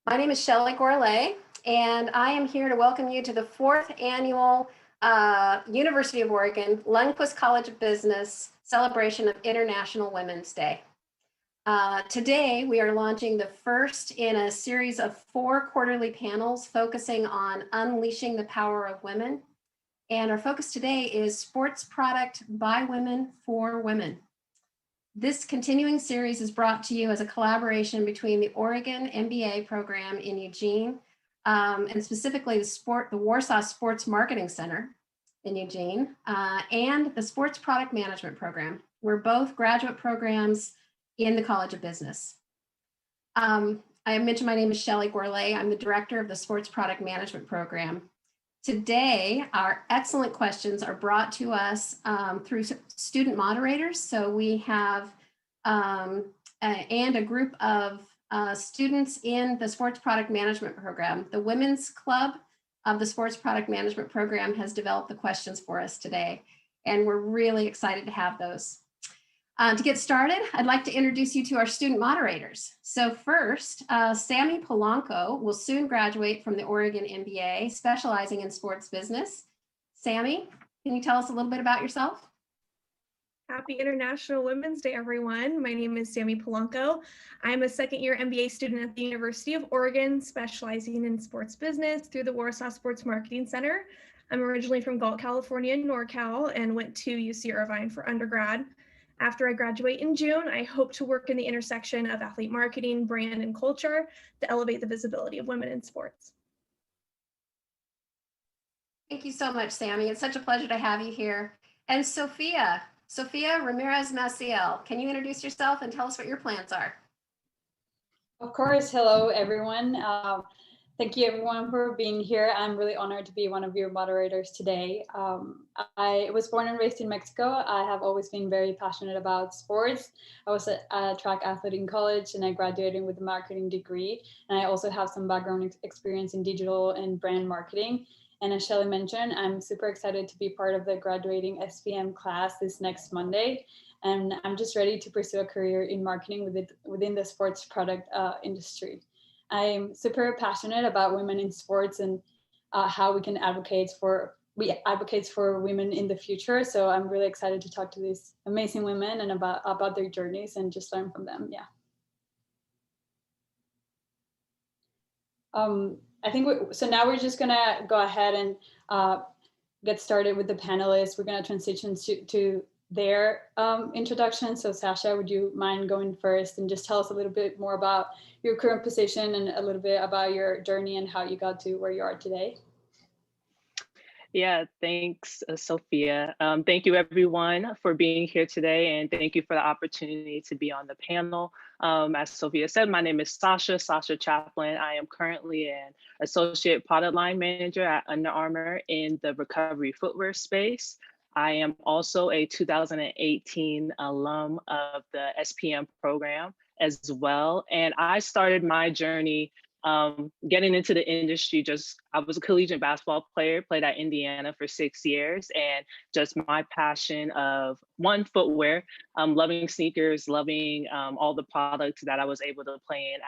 My name is Shelley Gourlay, and I am here to welcome you to the 4th annual University of Oregon Lundquist College of Business celebration of International Women's Day. Today, we are launching the first in a series of 4 quarterly panels focusing on unleashing the power of women. And our focus today is sports product by women for women. This continuing series is brought to you as a collaboration between the Oregon MBA program in Eugene and specifically the Warsaw Sports Marketing Center in Eugene and the Sports Product Management program. We're both graduate programs in the College of Business. I mentioned my name is Shelley Gourlay. I'm the director of the Sports Product Management program. Today, our excellent questions are brought to us through student moderators. So we have and a group of students in the Sports Product Management program. The Women's Club of the Sports Product Management program has developed the questions for us today, and we're really excited to have those. To get started, I'd like to introduce you to our student moderators. So first, Sammy Polanco will soon graduate from the Oregon MBA, specializing in sports business. Sammy, can you tell us a little bit about yourself? Happy International Women's Day, everyone. My name is Sammy Polanco. I'm a second-year MBA student at the University of Oregon, specializing in sports business through the Warsaw Sports Marketing Center. I'm originally from Galt, California, NorCal, and went to UC Irvine for undergrad. After I graduate in June, I hope to work in the intersection of athlete marketing, brand, and culture to elevate the visibility of women in sports. Thank you so much, Sammy. It's such a pleasure to have you here. And Sofia Ramirez Maciel, can you introduce yourself and tell us what your plans are? Of course. Hello, everyone. Thank you, everyone, for being here. I'm really honored to be one of your moderators today. I was born and raised in Mexico. I have always been very passionate about sports. I was a track athlete in college, and I graduated with a marketing degree. And I also have some background experience in digital and brand marketing. And as Shelley mentioned, I'm super excited to be part of the graduating SPM class this next Monday. And I'm just ready to pursue a career in marketing within the sports product industry. I'm super passionate about women in sports and how we can advocate for women in the future. So I'm really excited to talk to these amazing women and about their journeys and just learn from them. Yeah. I think so now we're just gonna go ahead and get started with the panelists. We're gonna transition to their introduction. So Sasha, would you mind going first and just tell us a little bit more about your current position and a little bit about your journey and how you got to where you are today? Yeah, thanks, Sofia. Thank you, everyone, for being here today, and thank you for the opportunity to be on the panel. As Sofia said, my name is Sasha Chaplin. I am currently an associate product line manager at Under Armour in the recovery footwear space. I am also a 2018 alum of the SPM program as well. And I started my journey getting into the industry. I was a collegiate basketball player, played at Indiana for 6 years, and just my passion of footwear, loving sneakers, loving all the products that I was able to play in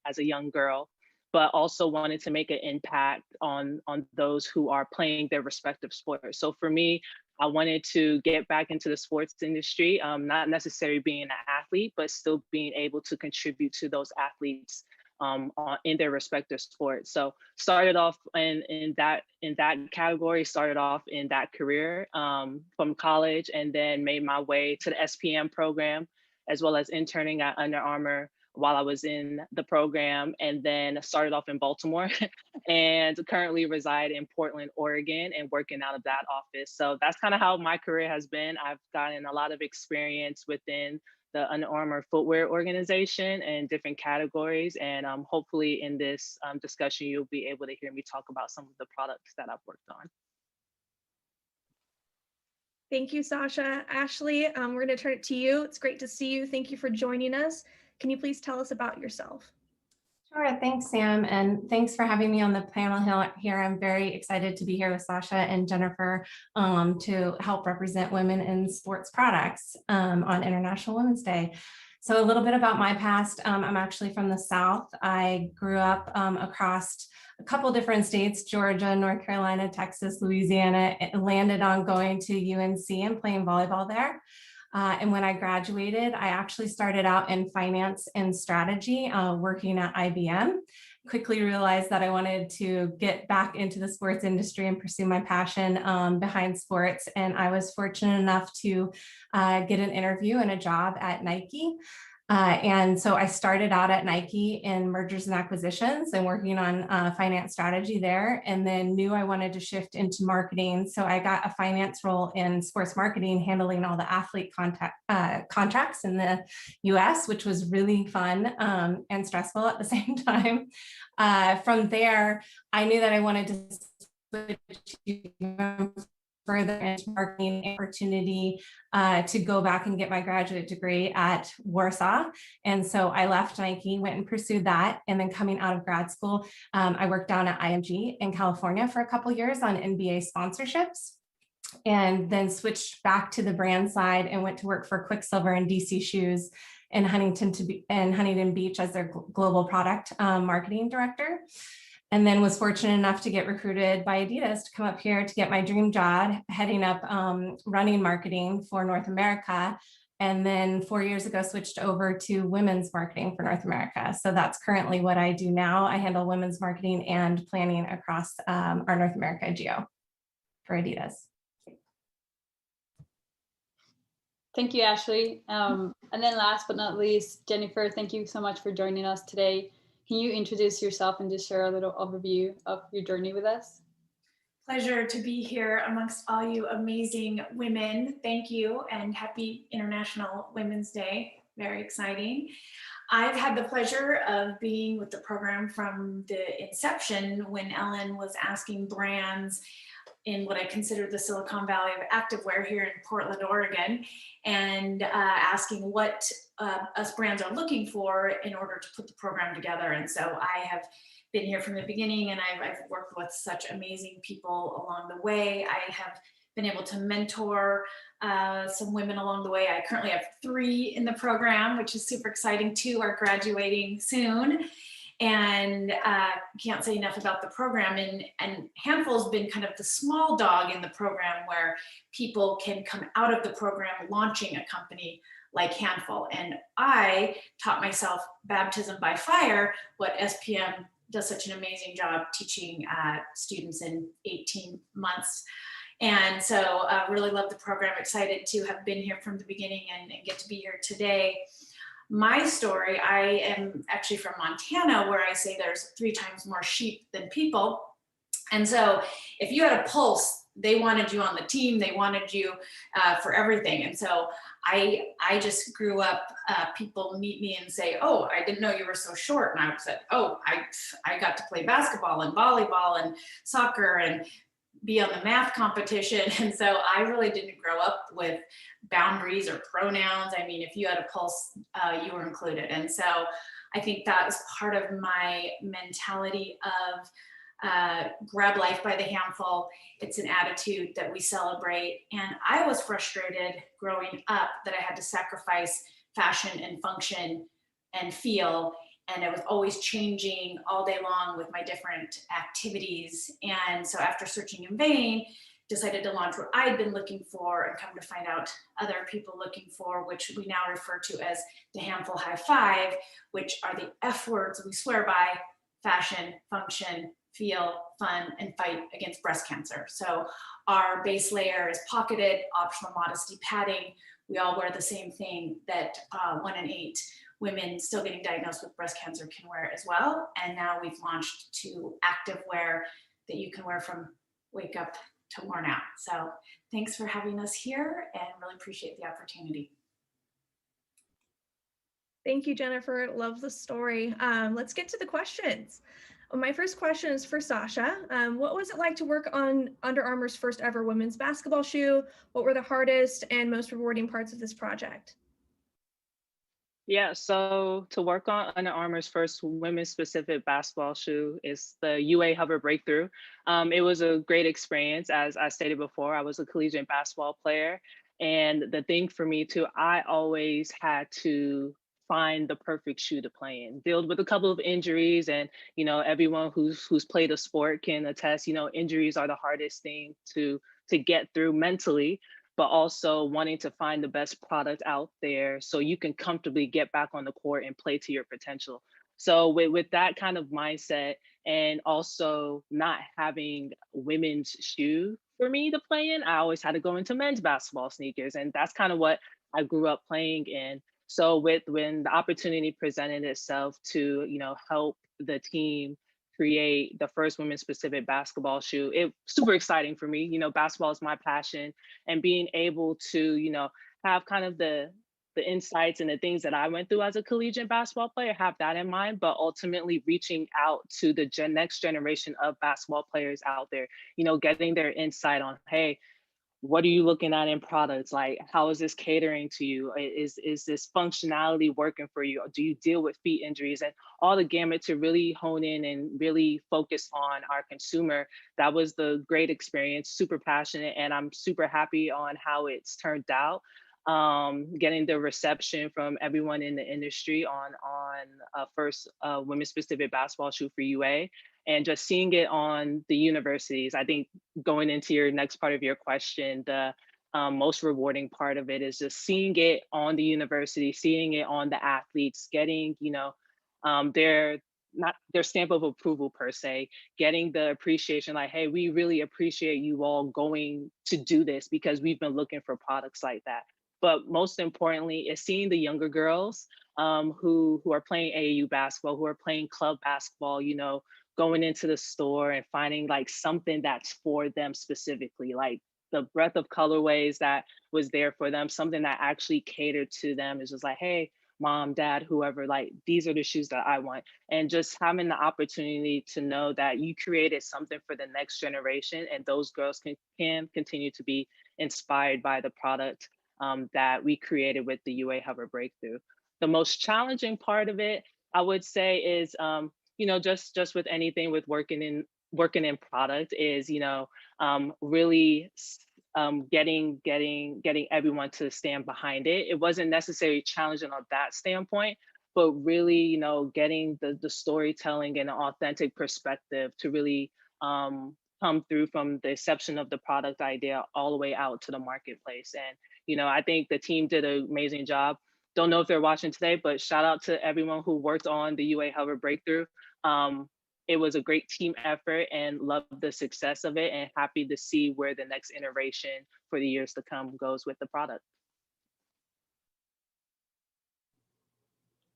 as a young girl, but also wanted to make an impact on those who are playing their respective sports. So for me, I wanted to get back into the sports industry, not necessarily being an athlete, but still being able to contribute to those athletes in their respective sports. So started off in that category, started off in that career from college, and then made my way to the SPM program, as well as interning at Under Armour while I was in the program, and then started off in Baltimore and currently reside in Portland, Oregon, and working out of that office. So that's kind of how my career has been. I've gotten a lot of experience within the Under Armour footwear organization and different categories. And hopefully in this discussion, you'll be able to hear me talk about some of the products that I've worked on. Thank you, Sasha. Ashley, we're going to turn it to you. It's great to see you. Thank you for joining us. Can you please tell us about yourself? Sure, thanks, Sam, and thanks for having me on the panel here. I'm very excited to be here with Sasha and Jennifer to help represent women in sports products on International Women's Day. So a little bit about my past. I'm actually from the South. I grew up across a couple different states, Georgia, North Carolina, Texas, Louisiana, and landed on going to UNC and playing volleyball there. And when I graduated, I actually started out in finance and strategy, working at IBM. Quickly realized that I wanted to get back into the sports industry and pursue my passion behind sports. And I was fortunate enough to get an interview and a job at Nike. And so I started out at Nike in mergers and acquisitions and working on finance strategy there, and then knew I wanted to shift into marketing. So I got a finance role in sports marketing, handling all the athlete contracts in the US, which was really fun and stressful at the same time. From there, I knew that I wanted to switch even further into marketing, opportunity to go back and get my graduate degree at Warsaw. And so I left Nike, went and pursued that. And then coming out of grad school, I worked down at IMG in California for a couple of years on NBA sponsorships, and then switched back to the brand side and went to work for Quicksilver and DC Shoes in Huntington Beach as their global product marketing director. And then was fortunate enough to get recruited by Adidas to come up here to get my dream job, heading up running marketing for North America. And then 4 years ago, switched over to women's marketing for North America. So that's currently what I do now. I handle women's marketing and planning across our North America geo for Adidas. Thank you, Ashley. And then last but not least, Jennifer, thank you so much for joining us today. Can you introduce yourself and just share a little overview of your journey with us? Pleasure to be here amongst all you amazing women. Thank you, and happy International Women's Day. Very exciting. I've had the pleasure of being with the program from the inception when Ellen was asking brands in what I consider the Silicon Valley of activewear here in Portland, Oregon, and asking what us brands are looking for in order to put the program together. And so I have been here from the beginning, and I've worked with such amazing people along the way. I have been able to mentor some women along the way. I currently have 3 in the program, which is super exciting. 2 are graduating soon. And can't say enough about the program. And Handful's been kind of the small dog in the program where people can come out of the program launching a company like Handful. And I taught myself baptism by fire, what SPM does such an amazing job teaching students in 18 months. And so really love the program, excited to have been here from the beginning and get to be here today. My story, I am actually from Montana, where I say there's 3 times more sheep than people. And so if you had a pulse, they wanted you on the team, they wanted you for everything. And so I just grew up, people meet me and say, oh, I didn't know you were so short. And I said, oh, I got to play basketball and volleyball and soccer and be on the math competition. And so I really didn't grow up with boundaries or pronouns. I mean, if you had a pulse, you were included. And so I think that was part of my mentality of grab life by the handful. It's an attitude that we celebrate. And I was frustrated growing up that I had to sacrifice fashion and function and feel. And I was always changing all day long with my different activities. And so after searching in vain, decided to launch what I'd been looking for, and come to find out other people looking for, which we now refer to as the Handful High Five, which are the F words we swear by: fashion, function, feel, fun, and fight against breast cancer. So our base layer is pocketed, optional modesty padding. We all wear the same thing that 1 in 8 women still getting diagnosed with breast cancer can wear as well. And now we've launched 2 active wear that you can wear from wake up to worn out. So thanks for having us here, and really appreciate the opportunity. Thank you, Jennifer. Love the story. Let's get to the questions. My first question is for Sasha. What was it like to work on Under Armour's first ever women's basketball shoe? What were the hardest and most rewarding parts of this project? Yeah, so to work on Under Armour's first women's specific basketball shoe is the UA Hover Breakthrough. It was a great experience. As I stated before, I was a collegiate basketball player. And the thing for me too, I always had to find the perfect shoe to play in. Dealt with a couple of injuries, and everyone who's played a sport can attest. Injuries are the hardest thing to get through mentally, but also wanting to find the best product out there so you can comfortably get back on the court and play to your potential. So with that kind of mindset, and also not having women's shoe for me to play in, I always had to go into men's basketball sneakers, and that's kind of what I grew up playing in. So when the opportunity presented itself to help the team create the first women's specific basketball shoe, it was super exciting for me. Basketball is my passion, and being able to have kind of the insights and the things that I went through as a collegiate basketball player, have that in mind, but ultimately reaching out to the next generation of basketball players out there, getting their insight on, hey, what are you looking at in products? Like, how is this catering to you? Is this functionality working for you? Or do you deal with feet injuries? And all the gamut to really hone in and really focus on our consumer. That was the great experience, super passionate, and I'm super happy on how it's turned out. Getting the reception from everyone in the industry on first women's specific basketball shoe for UA, and just seeing it on the universities. I think going into your next part of your question, the most rewarding part of it is just seeing it on the university, seeing it on the athletes, getting their stamp of approval per se, getting the appreciation like, hey, we really appreciate you all going to do this because we've been looking for products like that. But most importantly is seeing the younger girls who are playing AAU basketball, who are playing club basketball, going into the store and finding like something that's for them specifically, like the breadth of colorways that was there for them, something that actually catered to them. Is just like, hey, mom, dad, whoever, like, these are the shoes that I want. And just having the opportunity to know that you created something for the next generation, and those girls can continue to be inspired by the product that we created with the UA Hover Breakthrough. The most challenging part of it, I would say, is just with anything with working in product is really getting everyone to stand behind it. It wasn't necessarily challenging on that standpoint, but really getting the storytelling and an authentic perspective to really come through from the inception of the product idea all the way out to the marketplace. And I think the team did an amazing job. Don't know if they're watching today, but shout out to everyone who worked on the UA Hover Breakthrough. It was a great team effort, and love the success of it, and happy to see where the next iteration for the years to come goes with the product.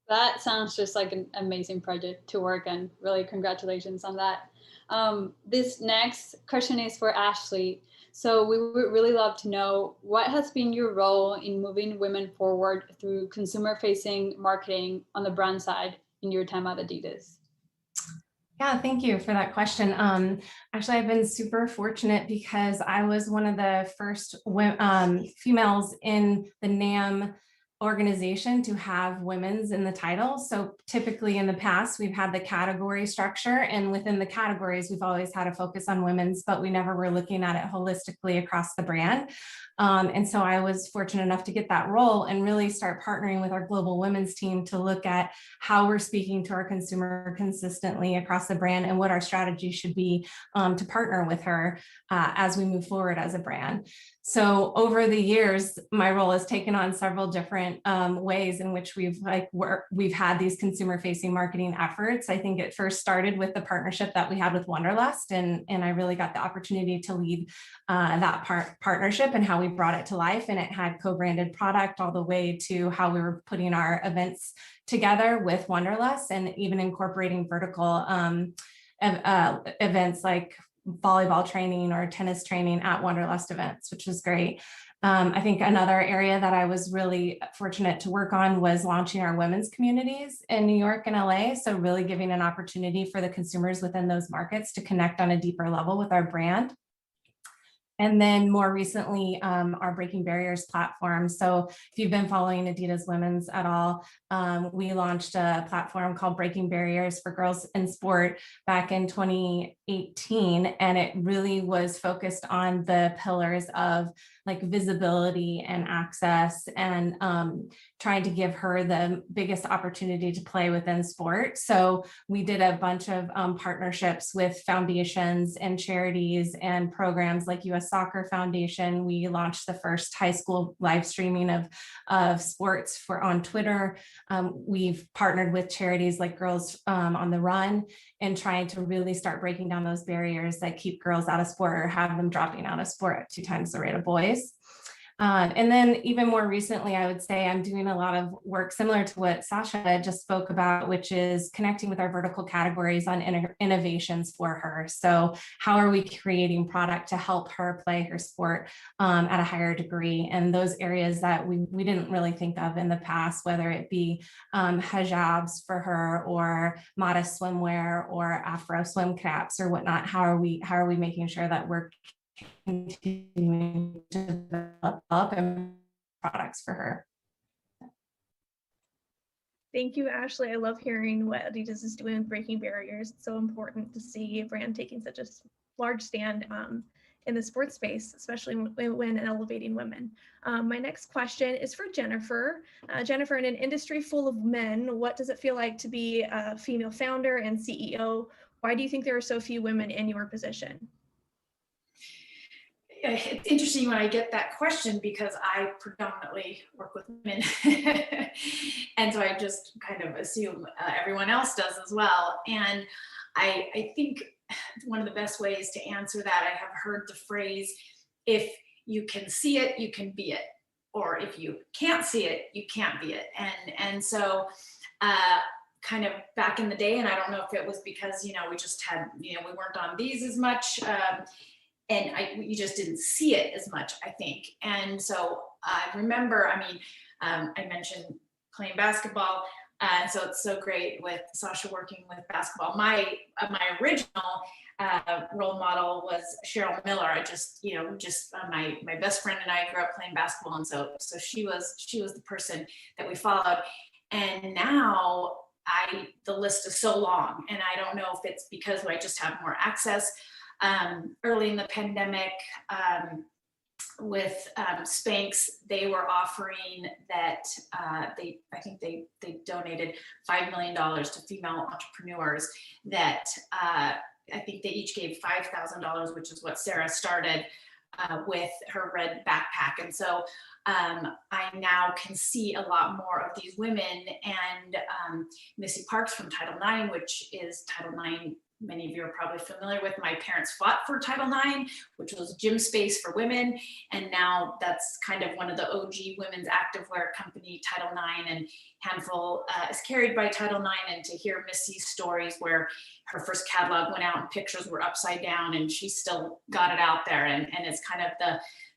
That sounds just like an amazing project to work on. Really, congratulations on that. This next question is for Ashley. So we would really love to know, what has been your role in moving women forward through consumer-facing marketing on the brand side in your time at Adidas? Yeah, thank you for that question. Actually, I've been super fortunate because I was one of the first females in the NAM organization to have women's in the title. So typically in the past, we've had the category structure, and within the categories, we've always had a focus on women's, but we never were looking at it holistically across the brand. And so I was fortunate enough to get that role and really start partnering with our global women's team to look at how we're speaking to our consumer consistently across the brand, and what our strategy should be to partner with her as we move forward as a brand. So over the years, my role has taken on several different ways in which we've had these consumer-facing marketing efforts. I think it first started with the partnership that we had with Wanderlust, and I really got the opportunity to lead that partnership and how we brought it to life. And it had co-branded product all the way to how we were putting our events together with Wanderlust, and even incorporating vertical events like volleyball training or tennis training at Wanderlust events, which was great. I think another area that I was really fortunate to work on was launching our women's communities in New York and LA. So really giving an opportunity for the consumers within those markets to connect on a deeper level with our brand. And then more recently, our Breaking Barriers platform. So if you've been following Adidas Women's at all, we launched a platform called Breaking Barriers for Girls in Sport back in 2018. And it really was focused on the pillars of like visibility and access, and trying to give her the biggest opportunity to play within sport. So we did a bunch of partnerships with foundations and charities and programs like US Soccer Foundation. We launched the first high school live streaming of sports on Twitter. We've partnered with charities like Girls on the Run, and trying to really start breaking down those barriers that keep girls out of sport or have them dropping out of sport at 2 times the rate of boys. And then even more recently, I would say I'm doing a lot of work similar to what Sasha just spoke about, which is connecting with our vertical categories on innovations for her. So how are we creating product to help her play her sport at a higher degree? And those areas that we didn't really think of in the past, whether it be hijabs for her, or modest swimwear, or Afro swim caps or whatnot. How are we making sure that we're continuing to develop and products for her? Thank you, Ashley. I love hearing what Adidas is doing with breaking barriers. It's so important to see a brand taking such a large stand in the sports space, especially when elevating women. My next question is for Jennifer. Jennifer, in an industry full of men, what does it feel like to be a female founder and CEO? Why do you think there are so few women in your position? It's interesting when I get that question, because I predominantly work with women. And so I just kind of assume everyone else does as well. And I think one of the best ways to answer that, I have heard the phrase, if you can see it, you can be it. Or if you can't see it, you can't be it. And so kind of back in the day, and I don't know if it was because, we just had, we weren't on these as much, and you just didn't see it as much, I think. And so I remember, I mentioned playing basketball, and so it's so great with Sasha working with basketball. My original role model was Cheryl Miller. I just my best friend and I grew up playing basketball, and so she was the person that we followed. And now the list is so long, and I don't know if it's because I just have more access. Early in the pandemic, with Spanx, they were offering that I think they donated $5 million to female entrepreneurs that I think they each gave $5,000, which is what Sarah started with her red backpack. And so I now can see a lot more of these women, and Missy Parks from Title IX, which is Title IX. Many of you are probably familiar with. My parents fought for Title IX, which was gym space for women. And now that's kind of one of the OG women's activewear company, Title IX, and Handful is carried by Title IX. And to hear Missy's stories where her first catalog went out and pictures were upside down, and she still got it out there. And it's kind of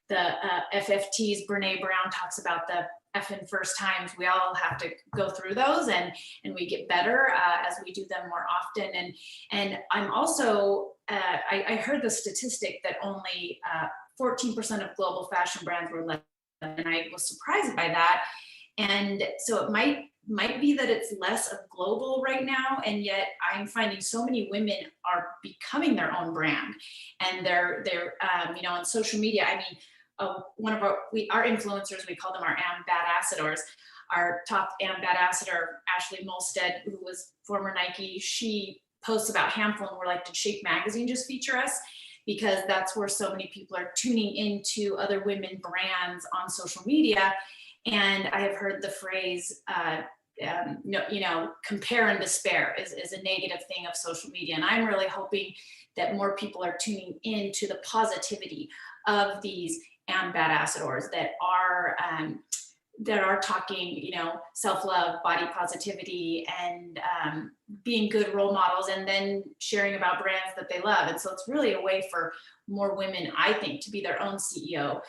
the FFTs. Brene Brown talks about the effing first times. We all have to go through those, and we get better as we do them more often. And I'm also, I heard the statistic that only 14% of global fashion brands were led, and I was surprised by that. And so it might be that it's less of global right now, and yet I'm finding so many women are becoming their own brand, and they're on social media. One of our influencers, we call them our ambassadors. Our top ambassador, Ashley Molstead, who was former Nike, she posts about Handful, and we're like, did Shape Magazine just feature us? Because that's where so many people are tuning into other women brands on social media. And I have heard the phrase, compare and despair is a negative thing of social media. And I'm really hoping that more people are tuning into the positivity of these ambassadors that are talking, self-love, body positivity, and being good role models, and then sharing about brands that they love. And so it's really a way for more women, I think, to be their own CEO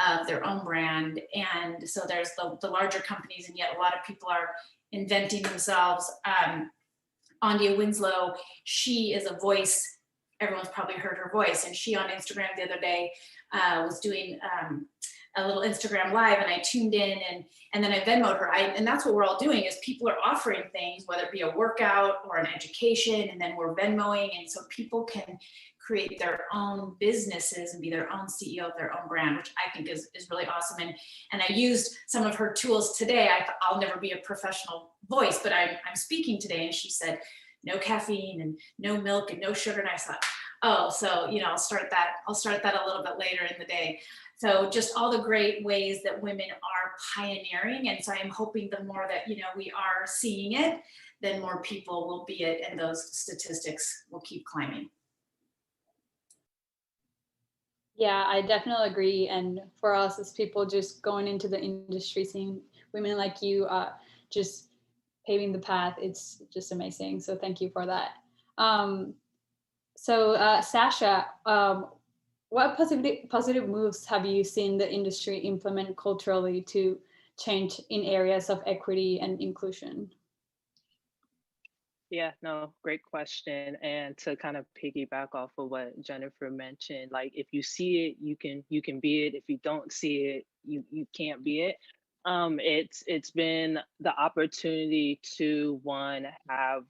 of their own brand. And so there's the larger companies, and yet a lot of people are inventing themselves. Andia Winslow, she is a voice. Everyone's probably heard her voice, and she on Instagram the other day was doing a little Instagram live, and I tuned in, and then I Venmo'd her. And that's what we're all doing, is people are offering things, whether it be a workout or an education, and then we're Venmoing, and so people can create their own businesses and be their own CEO of their own brand, which I think is really awesome. And I used some of her tools today. I'll never be a professional voice, but I'm speaking today, and she said, no caffeine and no milk and no sugar. And I thought, oh, so, you know, I'll start that a little bit later in the day. So just all the great ways that women are pioneering. And so I'm hoping the more that, you know, we are seeing it, then more people will be it, and those statistics will keep climbing. Yeah, I definitely agree. And for us as people just going into the industry, seeing women like you just paving the path, it's just amazing. So thank you for that. Sasha, what positive moves have you seen the industry implement culturally to change in areas of equity and inclusion? Yeah, no, great question. And to kind of piggyback off of what Jennifer mentioned, like if you see it, you can be it. If you don't see it, you can't be it. It's been the opportunity to have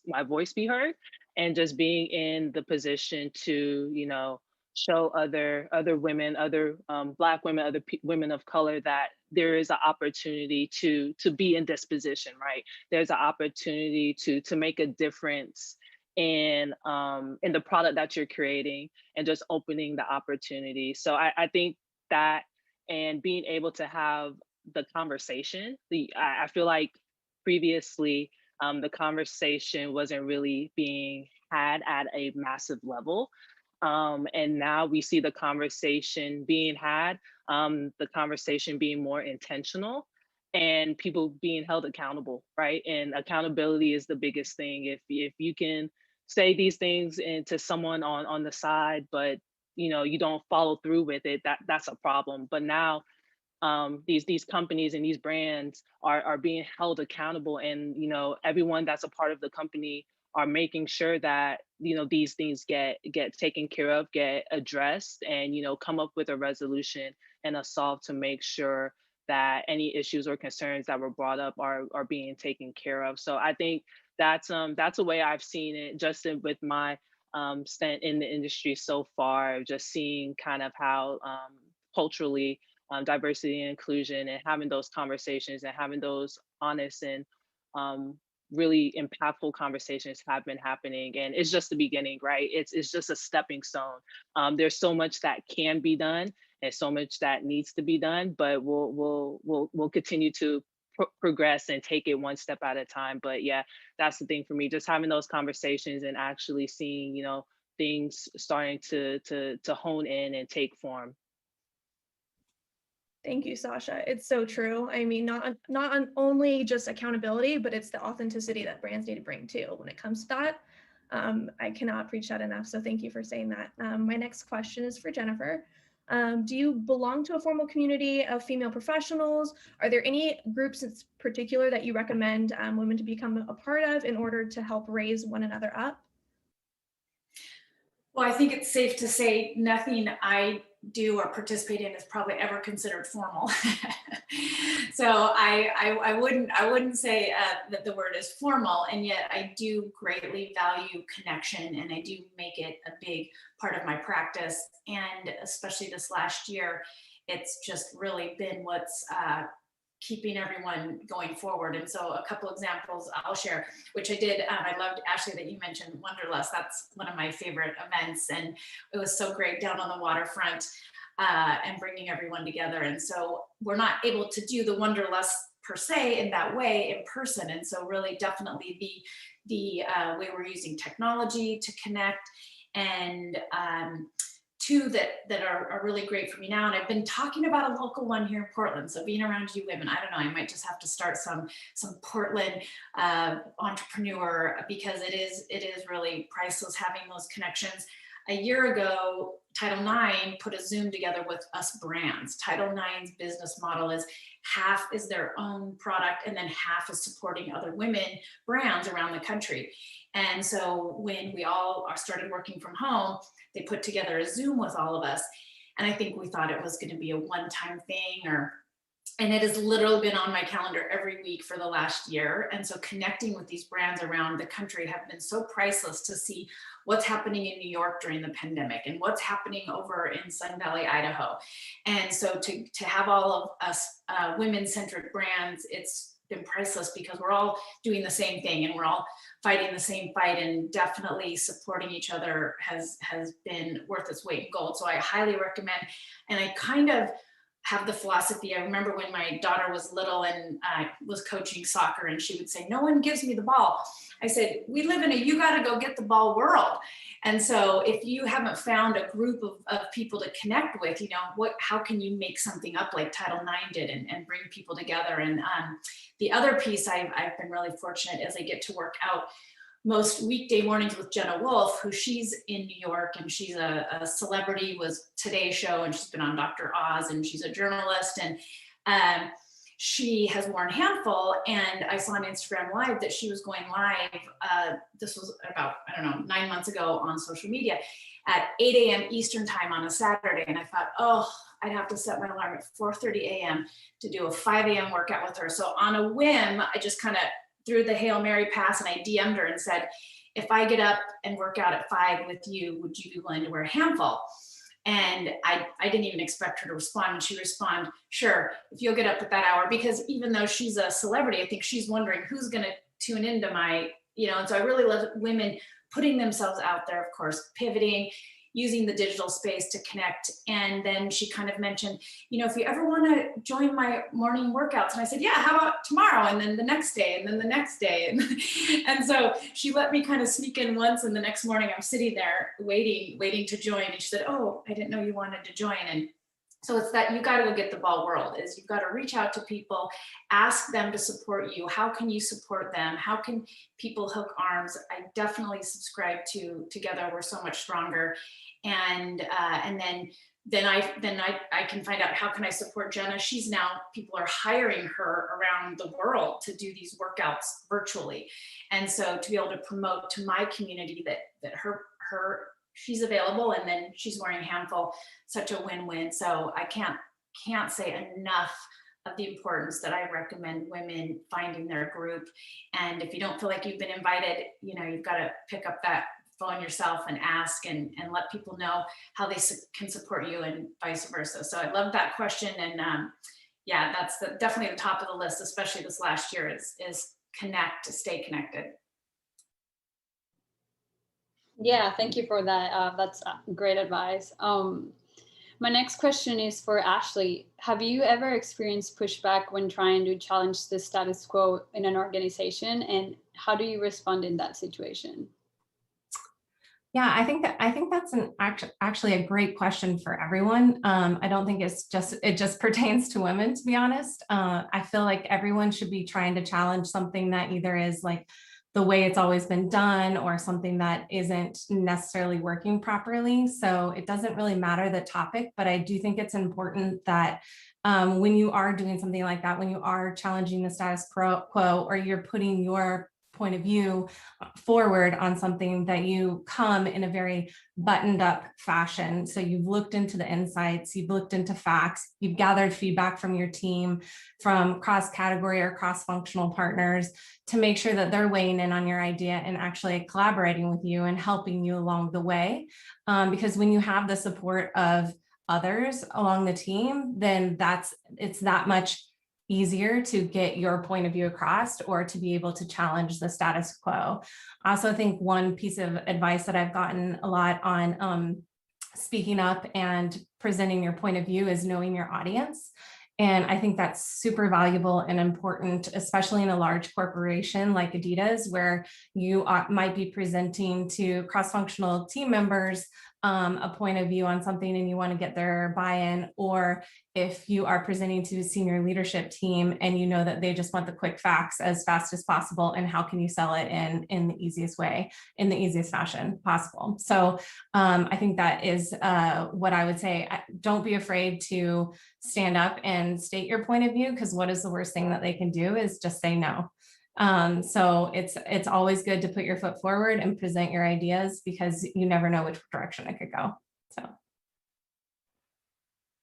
my voice be heard, and just being in the position to, you know, show other women, other Black women, other women of color, that there is an opportunity to be in this position, right? There's an opportunity to make a difference in the product that you're creating, and just opening the opportunity. So I think that, and being able to have the conversation, I feel like previously the conversation wasn't really being had at a massive level. And now we see the conversation being had, the conversation being more intentional, and people being held accountable, right? And accountability is the biggest thing. If you can say these things to someone on the side, but you know, you don't follow through with it, that's a problem. But now these companies and these brands are being held accountable, and you know, everyone that's a part of the company are making sure that, you know, these things get taken care of, get addressed, and you know, come up with a resolution and a solve to make sure that any issues or concerns that were brought up are being taken care of. So I think that's a way I've seen it, just with my stint in the industry so far, just seeing kind of how culturally diversity and inclusion, and having those conversations and having those honest and really impactful conversations have been happening. And it's just the beginning, right? It's just a stepping stone. There's so much that can be done and so much that needs to be done, but we'll continue to progress and take it one step at a time. But yeah, that's the thing for me, just having those conversations and actually seeing, you know, things starting to hone in and take form. Thank you, Sasha. It's so true. I mean, not only just accountability, but it's the authenticity that brands need to bring too when it comes to that. I cannot preach that enough. So thank you for saying that. My next question is for Jennifer. Do you belong to a formal community of female professionals? Are there any groups in particular that you recommend women to become a part of in order to help raise one another up? Well, I think it's safe to say nothing I do or participate in is probably ever considered formal. So I wouldn't say that the word is formal, and yet I do greatly value connection, and I do make it a big part of my practice. And especially this last year, it's just really been what's keeping everyone going forward. And so a couple examples I'll share, which I did. I loved, Ashley, that you mentioned Wanderlust. That's one of my favorite events. And it was so great down on the waterfront and bringing everyone together. And so we're not able to do the Wanderlust per se in that way in person. And so really definitely the way we're using technology to connect, and two that are really great for me now. And I've been talking about a local one here in Portland. So being around you women, I don't know, I might just have to start some Portland entrepreneur, because it is really priceless having those connections. A year ago, Title IX put a Zoom together with us brands. Title IX's business model is half is their own product, and then half is supporting other women brands around the country. And so when we all started working from home, they put together a Zoom with all of us. And I think we thought it was going to be a one-time thing, or And it has literally been on my calendar every week for the last year. And so connecting with these brands around the country have been so priceless to see what's happening in New York during the pandemic and what's happening over in Sun Valley, Idaho. And so to have all of us women-centric brands, it's been priceless because we're all doing the same thing and we're all fighting the same fight, and definitely supporting each other has been worth its weight in gold. So I highly recommend, and I kind of have the philosophy. I remember when my daughter was little and I was coaching soccer, and she would say, "No one gives me the ball." I said, "We live in a you got to go get the ball world." And so if you haven't found a group of people to connect with, you know, how can you make something up like Title IX did and bring people together? And the other piece I've been really fortunate is I get to work out most weekday mornings with Jenna Wolf, who she's in New York, and she's a celebrity, was Today Show, and she's been on Dr. Oz, and she's a journalist, and she has worn Handful. And I saw on Instagram Live that she was going live. This was about, I don't know, 9 months ago on social media at 8 a.m. Eastern time on a Saturday. And I thought, oh, I'd have to set my alarm at 4:30 a.m. to do a 5 a.m. workout with her. So on a whim, I just kind of threw the Hail Mary pass, and I DM'd her and said, if I get up and work out at 5 with you, would you be willing to wear a Handful? And I didn't even expect her to respond. And she responded, sure, if you'll get up at that hour, because even though she's a celebrity, I think she's wondering who's going to tune into my, you know, and so I really love women putting themselves out there, of course, pivoting, using the digital space to connect. And then she kind of mentioned, you know, if you ever want to join my morning workouts. And I said, yeah, how about tomorrow? And then the next day, and then the next day. And so she let me kind of sneak in once, and the next morning I'm sitting there waiting to join. And she said, oh, I didn't know you wanted to join. And so it's that you got to go get the ball world, is you've got to reach out to people, ask them to support you. How can you support them? How can people hook arms? I definitely subscribe to Together We're So Much Stronger. And then I can find out, how can I support Jenna? She's now, people are hiring her around the world to do these workouts virtually. And so to be able to promote to my community that she's available, and then she's wearing Handful, such a win-win. So I can't say enough of the importance that I recommend women finding their group. And if you don't feel like you've been invited, you know, you've got to pick up that phone yourself and ask and let people know how they can support you, and vice versa. So I love that question. And yeah, that's definitely the top of the list, especially this last year, is connect, stay connected. Yeah, thank you for that. That's great advice. My next question is for Ashley. Have you ever experienced pushback when trying to challenge the status quo in an organization, and how do you respond in that situation? Yeah, I think that's actually a great question for everyone. I don't think it just pertains to women, to be honest. I feel like everyone should be trying to challenge something that either is like the way it's always been done, or something that isn't necessarily working properly. So it doesn't really matter the topic, but I do think it's important that when you are doing something like that, when you are challenging the status quo, or you're putting your point of view forward on something, that you come in a very buttoned up fashion. So you've looked into the insights, you've looked into facts, you've gathered feedback from your team, from cross-category or cross-functional partners, to make sure that they're weighing in on your idea and actually collaborating with you and helping you along the way. Because when you have the support of others along the team, then it's that much easier to get your point of view across, or to be able to challenge the status quo. I also think one piece of advice that I've gotten a lot on speaking up and presenting your point of view is knowing your audience. And I think that's super valuable and important, especially in a large corporation like Adidas, where you might be presenting to cross-functional team members a point of view on something, and you want to get their buy-in, or if you are presenting to a senior leadership team and you know that they just want the quick facts as fast as possible, and how can you sell it in the easiest way, in the easiest fashion possible. So I think that is what I would say. Don't be afraid to stand up and state your point of view, because what is the worst thing that they can do is just say no. So it's always good to put your foot forward and present your ideas, because you never know which direction it could go. So.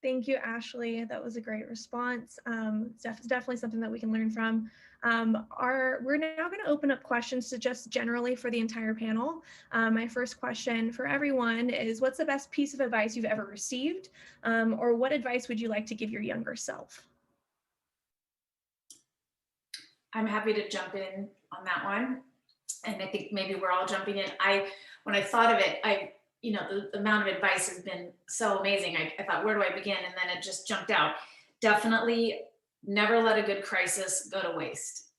Thank you, Ashley. That was a great response. It's definitely something that we can learn from. We're now going to open up questions to just generally for the entire panel. My first question for everyone is, what's the best piece of advice you've ever received? Or what advice would you like to give your younger self? I'm happy to jump in on that one. And I think maybe we're all jumping in. When I thought of it, the amount of advice has been so amazing. I thought, where do I begin? And then it just jumped out. Definitely never let a good crisis go to waste.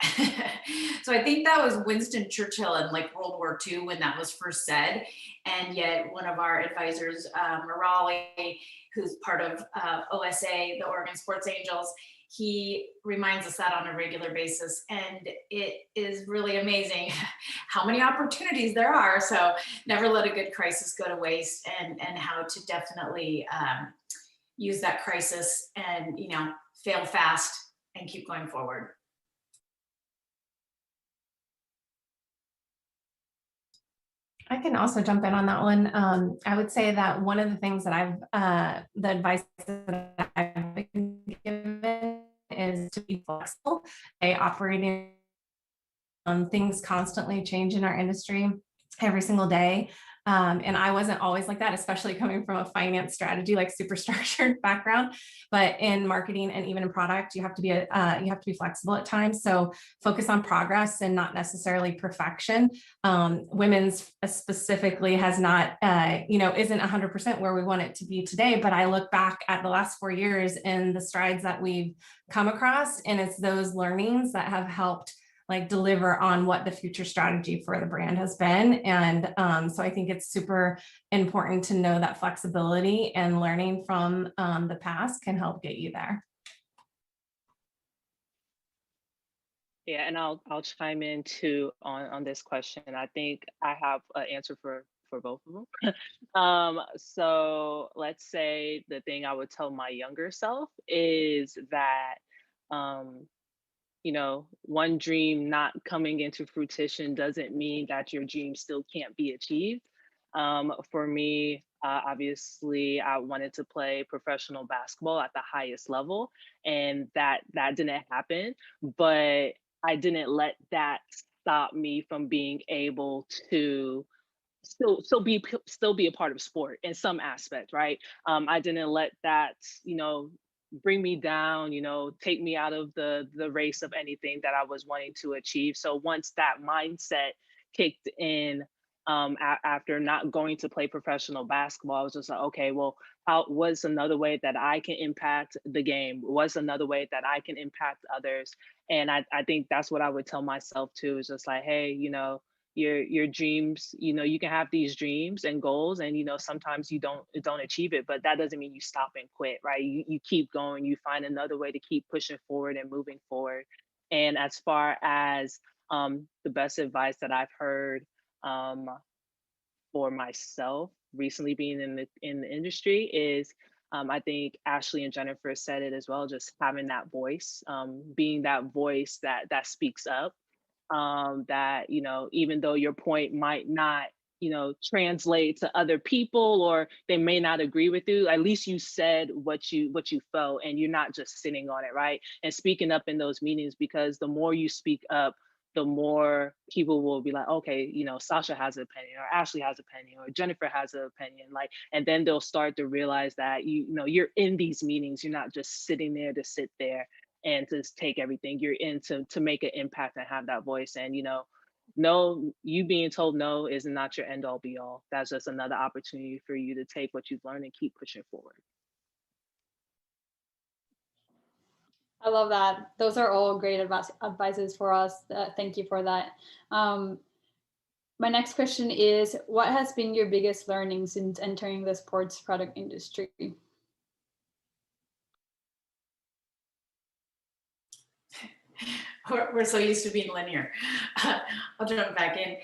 So I think that was Winston Churchill in like World War II when that was first said. And yet one of our advisors, Morale, who's part of OSA, the Oregon Sports Angels, he reminds us that on a regular basis. And it is really amazing how many opportunities there are. So never let a good crisis go to waste, and how to definitely use that crisis and, fail fast and keep going forward. I can also jump in on that one. I would say that one of the things that the advice that I've been given is to be flexible. Operating things constantly change in our industry every single day. And I wasn't always like that, especially coming from a finance strategy, like super structured background. But in marketing and even in product, you have to be flexible at times. So focus on progress and not necessarily perfection. Women's specifically has not, isn't 100% where we want it to be today. But I look back at the last 4 years and the strides that we've come across, and it's those learnings that have helped deliver on what the future strategy for the brand has been. And so I think it's super important to know that flexibility and learning from the past can help get you there. Yeah, and I'll chime in too on this question. I think I have an answer for both of them. So let's say the thing I would tell my younger self is that one dream not coming into fruition doesn't mean that your dream still can't be achieved. For me, obviously, I wanted to play professional basketball at the highest level, and that didn't happen. But I didn't let that stop me from being able to still be a part of sport in some aspect, right? I didn't let that, bring me down, take me out of the race of anything that I was wanting to achieve. So once that mindset kicked in, after not going to play professional basketball, I was just like, okay, well, what's another way that I can impact the game? What's another way that I can impact others? And I think that's what I would tell myself too, is just like, hey, your dreams, you can have these dreams and goals, and sometimes you don't achieve it, but that doesn't mean you stop and quit, right? You keep going, you find another way to keep pushing forward and moving forward. And as far as the best advice that I've heard for myself recently being in the industry is, I think Ashley and Jennifer said it as well, just having that voice, being that voice that speaks up. That, even though your point might not, translate to other people, or they may not agree with you, at least you said what you felt, and you're not just sitting on it, right? And speaking up in those meetings, because the more you speak up, the more people will be like, okay, Sasha has an opinion, or Ashley has an opinion, or Jennifer has an opinion, and then they'll start to realize that, you're in these meetings, you're not just sitting there to sit there and to take everything. You're in to make an impact and have that voice. And, no, you being told no is not your end all be all. That's just another opportunity for you to take what you've learned and keep pushing forward. I love that. Those are all great advices for us. Thank you for that. My next question is, what has been your biggest learning since entering the sports product industry? We're so used to being linear. I'll jump back in.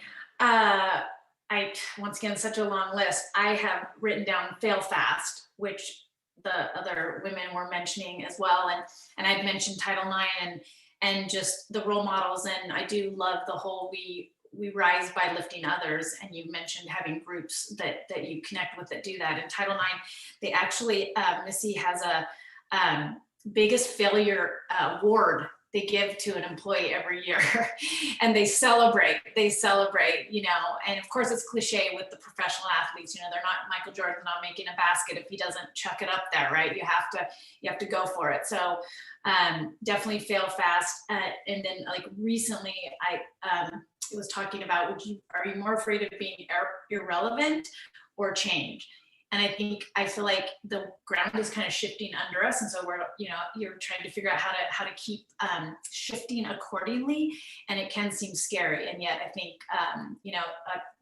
Once again, such a long list. I have written down fail fast, which the other women were mentioning as well. And I've mentioned Title IX and just the role models. And I do love the whole, we we rise by lifting others. And you mentioned having groups that you connect with that do that. In Title IX, they actually, Missy has a biggest failure award they give to an employee every year. And they celebrate, you know, and of course it's cliche with the professional athletes, you know, they're not, Michael Jordan's not making a basket if he doesn't chuck it up there, right? You have to go for it. So definitely fail fast. And then like recently I was talking about, are you more afraid of being irrelevant or change? And I feel like the ground is kind of shifting under us. And so we're, you know, you're trying to figure out how to keep shifting accordingly. And it can seem scary. And yet I think, you know,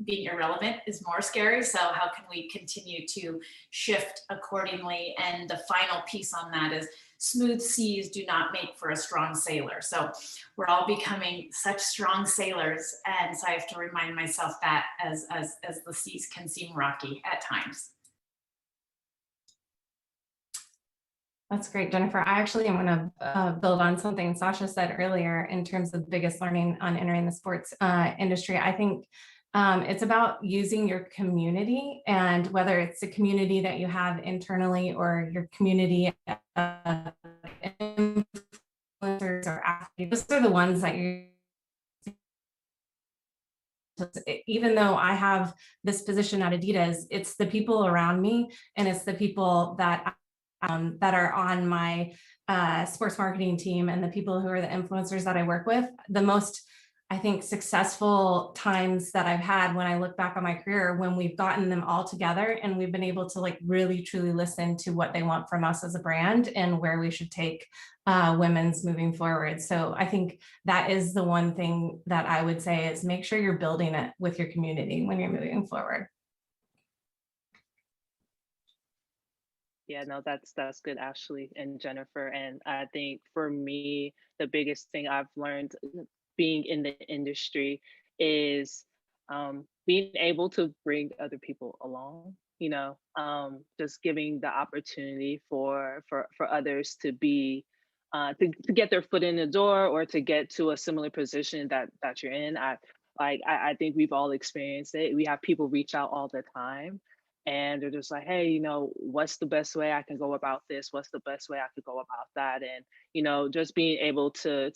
being irrelevant is more scary. So how can we continue to shift accordingly? And the final piece on that is smooth seas do not make for a strong sailor. So we're all becoming such strong sailors. And so I have to remind myself that as the seas can seem rocky at times. That's great, Jennifer. I actually am going to build on something Sasha said earlier in terms of the biggest learning on entering the sports industry. I think it's about using your community, and whether it's a community that you have internally or your community of influencers or athletes, those are the ones that you. Even though I have this position at Adidas, it's the people around me, and it's the people that are on my sports marketing team and the people who are the influencers that I work with. The most, I think, successful times that I've had when I look back on my career, when we've gotten them all together and we've been able to like really truly listen to what they want from us as a brand and where we should take women's moving forward. So I think that is the one thing that I would say is make sure you're building it with your community when you're moving forward. Yeah, no, that's good, Ashley and Jennifer. And I think for me, the biggest thing I've learned being in the industry is being able to bring other people along, you know, just giving the opportunity for others to be to get their foot in the door or to get to a similar position that you're in. I think we've all experienced it. We have people reach out all the time. And they're just like, hey, you know, what's the best way I can go about this? What's the best way I could go about that? And, you know, just being able to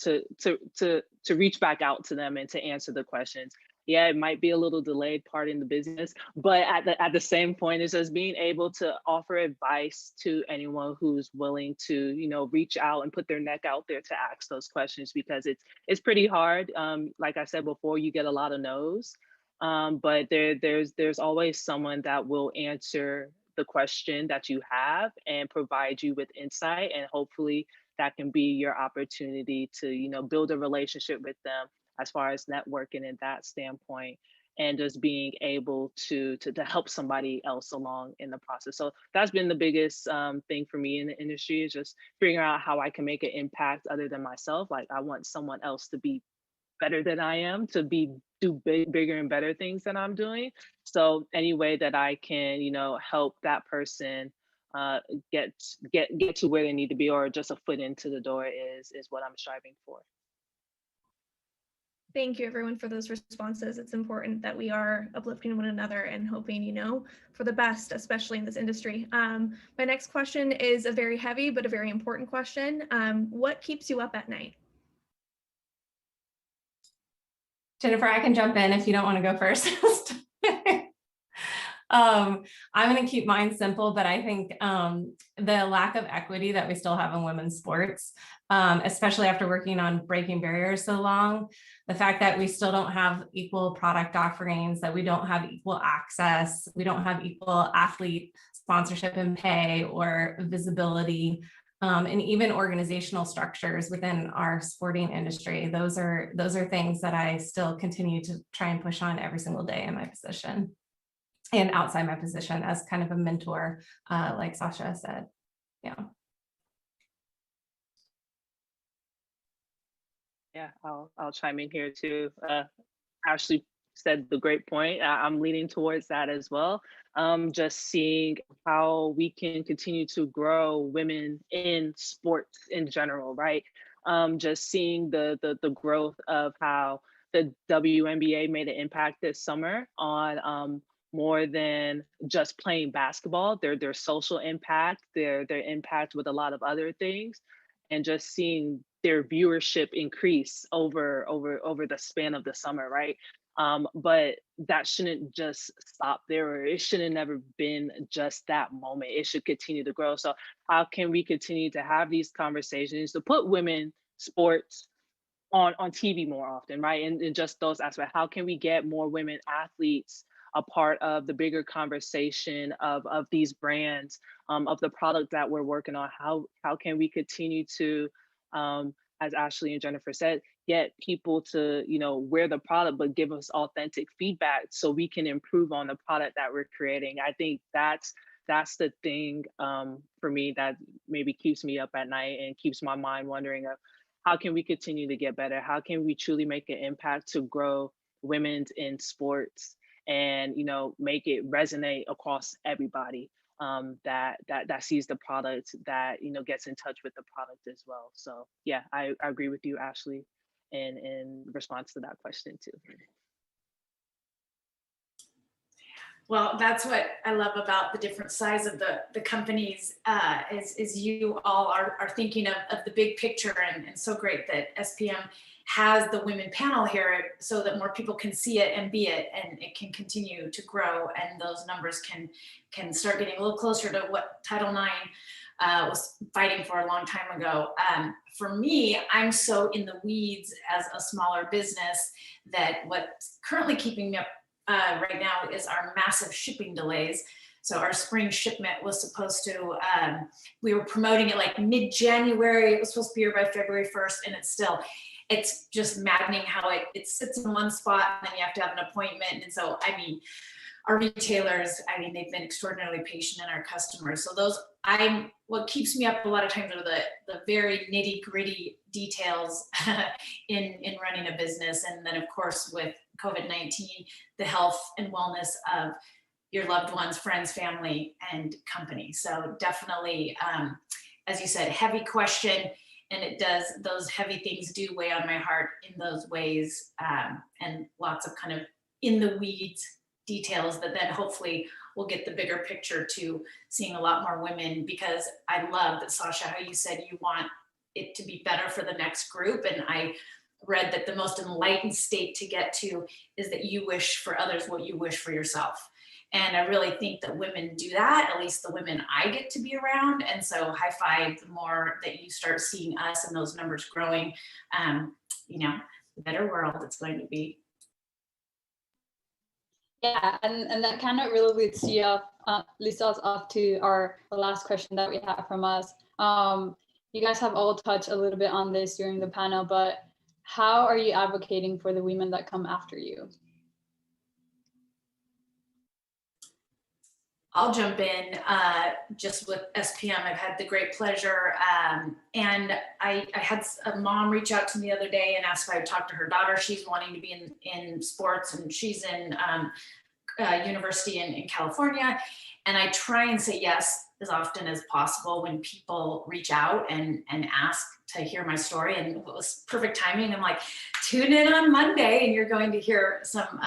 reach back out to them and to answer the questions. Yeah, it might be a little delayed part in the business, but at the same point, it's just being able to offer advice to anyone who's willing to, you know, reach out and put their neck out there to ask those questions, because it's pretty hard. Like I said before, you get a lot of no's. But there's always someone that will answer the question that you have and provide you with insight, and hopefully that can be your opportunity to, you know, build a relationship with them as far as networking in that standpoint, and just being able to help somebody else along in the process. So that's been the biggest thing for me in the industry, is just figuring out how I can make an impact other than myself. Like I want someone else to be better than I am, to do bigger and better things than I'm doing. So any way that I can, you know, help that person get to where they need to be, or just a foot into the door, is what I'm striving for. Thank you, everyone, for those responses. It's important that we are uplifting one another and hoping, you know, for the best, especially in this industry. My next question is a very heavy but a very important question. What keeps you up at night? Jennifer, I can jump in if you don't want to go first. I'm going to keep mine simple, but I think the lack of equity that we still have in women's sports, especially after working on breaking barriers so long, the fact that we still don't have equal product offerings, that we don't have equal access, we don't have equal athlete sponsorship and pay or visibility, and even organizational structures within our sporting industry. Those are things that I still continue to try and push on every single day in my position and outside my position as kind of a mentor, like Sasha said. Yeah. Yeah, I'll chime in here too. Ashley said the great point. I'm leaning towards that as well. Just seeing how we can continue to grow women in sports in general, right? Just seeing the growth of how the WNBA made an impact this summer on more than just playing basketball, their social impact, their impact with a lot of other things, and just seeing their viewership increase over the span of the summer, right? But that shouldn't just stop there, or it should have never been just that moment. It should continue to grow. So how can we continue to have these conversations to put women sports on TV more often, right? And just those aspects. How can we get more women athletes a part of the bigger conversation of these brands, of the product that we're working on? How can we continue to, as Ashley and Jennifer said, get people to, wear the product, but give us authentic feedback so we can improve on the product that we're creating. I think that's the thing for me that maybe keeps me up at night and keeps my mind wondering of how can we continue to get better? How can we truly make an impact to grow women in sports and, make it resonate across everybody that sees the product, that, gets in touch with the product as well. So yeah, I agree with you, Ashley, in response to that question too. Well, that's what I love about the different size of the companies is you all are thinking of the big picture, and so great that SPM has the women panel here so that more people can see it and be it, and it can continue to grow, and those numbers can start getting a little closer to what Title IX was fighting for a long time ago. For me, I'm so in the weeds as a smaller business that what's currently keeping me up right now is our massive shipping delays. So our spring shipment was supposed to, we were promoting it like mid-January. It was supposed to be here by February 1st, and it's just maddening how it sits in one spot and then you have to have an appointment. And so, our retailers, they've been extraordinarily patient, and our customers. So what keeps me up a lot of times are the very nitty gritty details in running a business. And then of course with COVID-19, the health and wellness of your loved ones, friends, family, and company. So definitely, as you said, heavy question, and those heavy things do weigh on my heart in those ways, and lots of kind of in the weeds details that then hopefully we'll get the bigger picture to seeing a lot more women, because I love that, Sasha, how you said you want it to be better for the next group. And I read that the most enlightened state to get to is that you wish for others what you wish for yourself. And I really think that women do that, at least the women I get to be around. And so high five, the more that you start seeing us and those numbers growing, the better world it's going to be. Yeah, and that kind of really leads us off to the last question that we have from us. You guys have all touched a little bit on this during the panel, but how are you advocating for the women that come after you? I'll jump in. Just with SPM, I've had the great pleasure, and I had a mom reach out to me the other day and ask if I would talk to her daughter. She's wanting to be in sports, and she's in university in California. And I try and say yes as often as possible when people reach out and ask to hear my story. And it was perfect timing. I'm like, tune in on Monday and you're going to hear some,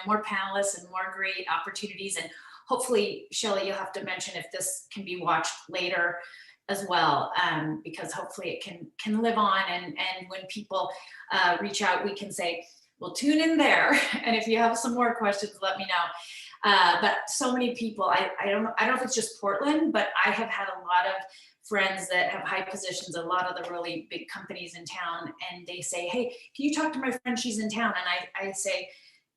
more panelists and more great opportunities. And hopefully, Shelley, you'll have to mention if this can be watched later as well, because hopefully it can live on. And when people reach out, we can say, well, tune in there. And if you have some more questions, let me know. But so many people, I don't know if it's just Portland, but I have had a lot of friends that have high positions, a lot of the really big companies in town, and they say, hey, can you talk to my friend? She's in town. And I say,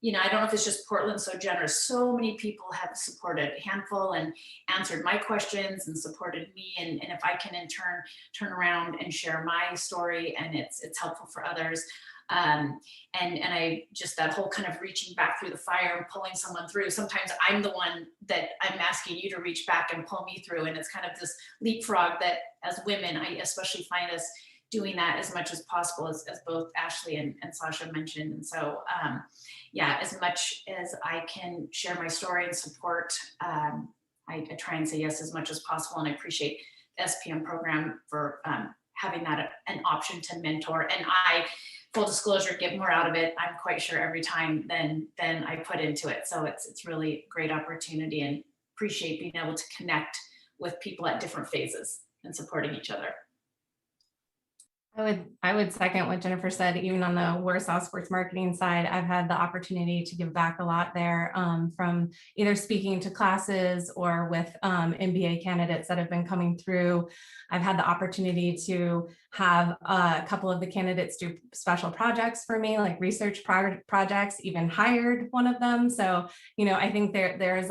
I don't know if it's just Portland so generous. So many people have supported, a handful, and answered my questions and supported me. And if I can in turn around and share my story, and it's helpful for others. And I just, that whole kind of reaching back through the fire and pulling someone through. Sometimes I'm the one that I'm asking you to reach back and pull me through. And it's kind of this leapfrog that as women, I especially find us doing that as much as possible, as both Ashley and Sasha mentioned. And so, as much as I can share my story and support, I try and say yes as much as possible. And I appreciate the SPM program for having that an option to mentor. And I full disclosure, get more out of it, I'm quite sure, every time than I put into it. So it's really a great opportunity, and appreciate being able to connect with people at different phases and supporting each other. I would second what Jennifer said. Even on the Warsaw Sports Marketing side, I've had the opportunity to give back a lot there, from either speaking to classes or with MBA candidates that have been coming through. I've had the opportunity to have a couple of the candidates do special projects for me, like research projects, even hired one of them. So, you know, I think there's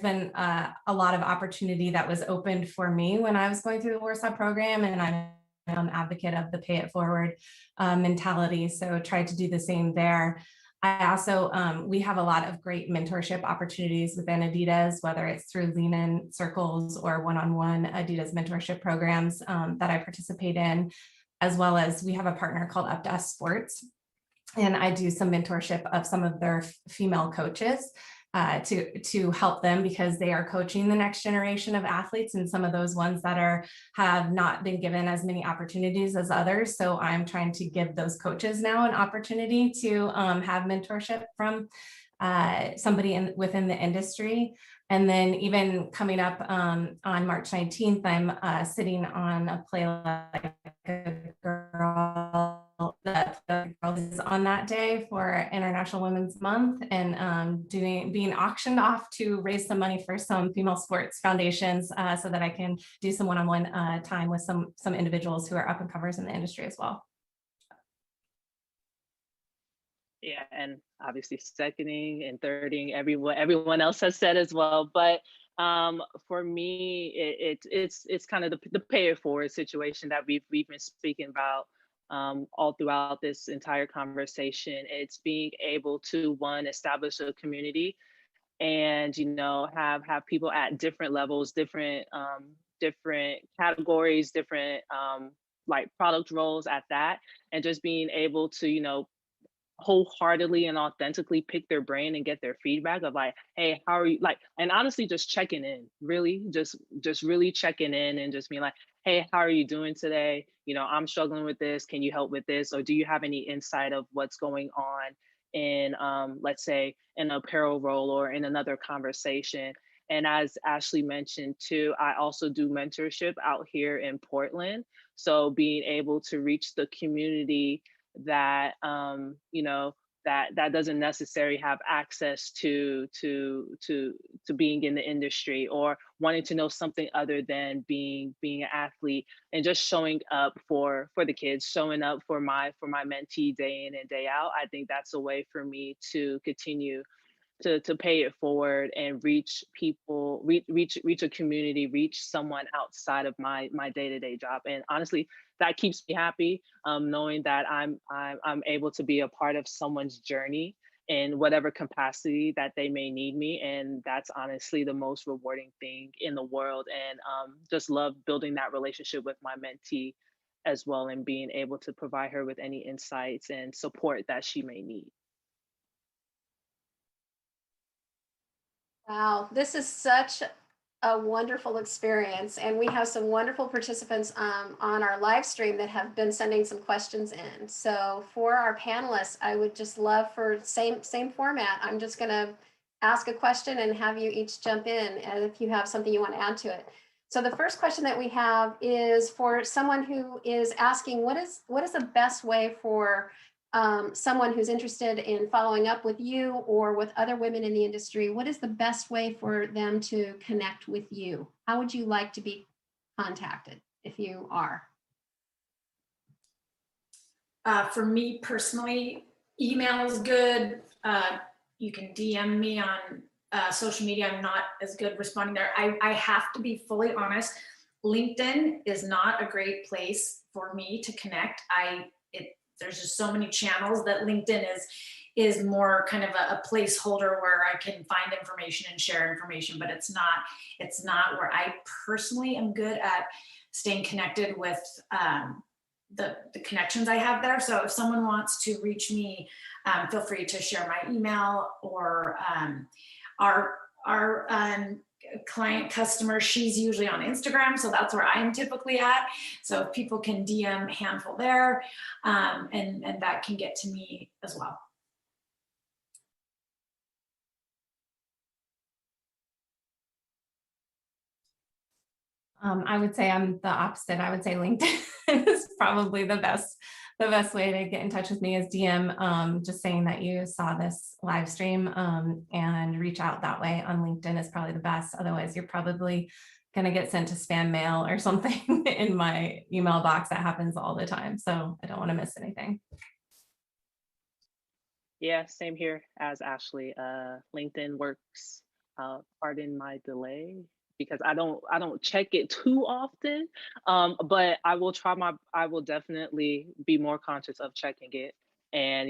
been a lot of opportunity that was opened for me when I was going through the Warsaw program, and I'm advocate of the pay it forward mentality. So tried to do the same there. I also, we have a lot of great mentorship opportunities within Adidas, whether it's through Lean In circles or one-on-one Adidas mentorship programs that I participate in, as well as we have a partner called Up to Us Sports. And I do some mentorship of some of their female coaches to help them, because they are coaching the next generation of athletes, and some of those ones that have not been given as many opportunities as others. So I'm trying to give those coaches now an opportunity to have mentorship from somebody within the industry. And then even coming up on March 19th, I'm sitting on a play like a girl. That the girls is on that day for International Women's Month, and being auctioned off to raise some money for some female sports foundations, so that I can do some one-on-one time with some individuals who are up and comers in the industry as well. Yeah, and obviously seconding and thirding everyone else has said as well. But for me, it's kind of the pay it forward situation that we've been speaking about all throughout this entire conversation. It's being able to, one, establish a community, and have people at different levels, different categories, different like product roles at that, and just being able to wholeheartedly and authentically pick their brain and get their feedback of like, hey, how are you, like, and honestly just checking in, really just really checking in and just being like, hey, how are you doing today? I'm struggling with this, can you help with this? Or do you have any insight of what's going on in let's say an apparel role or in another conversation? And as Ashley mentioned too, I also do mentorship out here in Portland. So being able to reach the community that that doesn't necessarily have access to being in the industry, or wanting to know something other than being an athlete, and just showing up for the kids, showing up for my mentee day in and day out. I think that's a way for me to continue to pay it forward and reach people, reach a community, reach someone outside of my day-to-day job. And honestly, that keeps me happy, knowing that I'm able to be a part of someone's journey in whatever capacity that they may need me. And that's honestly the most rewarding thing in the world. And just love building that relationship with my mentee as well, and being able to provide her with any insights and support that she may need. Wow, this is such a wonderful experience. And we have some wonderful participants on our live stream that have been sending some questions in. So for our panelists, I would just love for same format. I'm just gonna ask a question and have you each jump in, and if you have something you want to add to it. So the first question that we have is for someone who is asking, what is the best way for someone who's interested in following up with you or with other women in the industry? What is the best way for them to connect with you? How would you like to be contacted if you are? For me personally, email is good. You can DM me on social media. I'm not as good responding there. I have to be fully honest. LinkedIn is not a great place for me to connect. There's just so many channels that LinkedIn is more kind of a placeholder where I can find information and share information, but it's not where I personally am good at staying connected with the connections I have there. So if someone wants to reach me, feel free to share my email, or our client customer, she's usually on Instagram, so that's where I am typically at. So if people can DM Handful there, and that can get to me as well. I would say I'm the opposite. I would say LinkedIn is probably the best way to get in touch with me is DM, just saying that you saw this live stream, and reach out that way on LinkedIn is probably the best. Otherwise, you're probably going to get sent to spam mail or something in my email box. That happens all the time. So I don't want to miss anything. Yeah, same here as Ashley. LinkedIn works. Pardon my delay, because I don't check it too often, but I will definitely be more conscious of checking it, and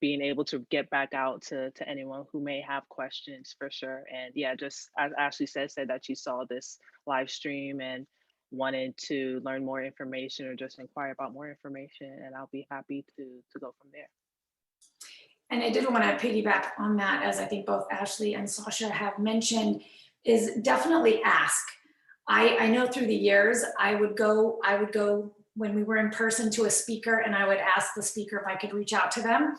being able to get back out to anyone who may have questions for sure. And yeah, just as Ashley said that you saw this live stream and wanted to learn more information or just inquire about more information, and I'll be happy to go from there. And I did want to piggyback on that, as I think both Ashley and Sasha have mentioned, is definitely ask. I know through the years, I would go when we were in person to a speaker, and I would ask the speaker if I could reach out to them,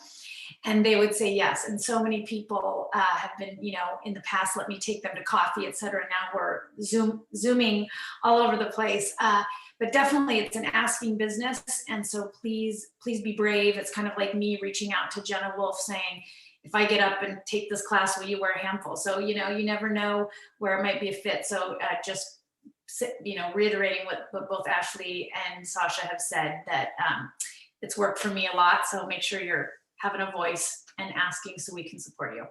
and they would say yes. And so many people have been, in the past, let me take them to coffee, et cetera. Now we're zooming all over the place. But definitely it's an asking business. And so please be brave. It's kind of like me reaching out to Jenna Wolf saying, if I get up and take this class, will you wear a Handful? So, you never know where it might be a fit. So just, reiterating what both Ashley and Sasha have said, that it's worked for me a lot. So make sure you're having a voice and asking so we can support you.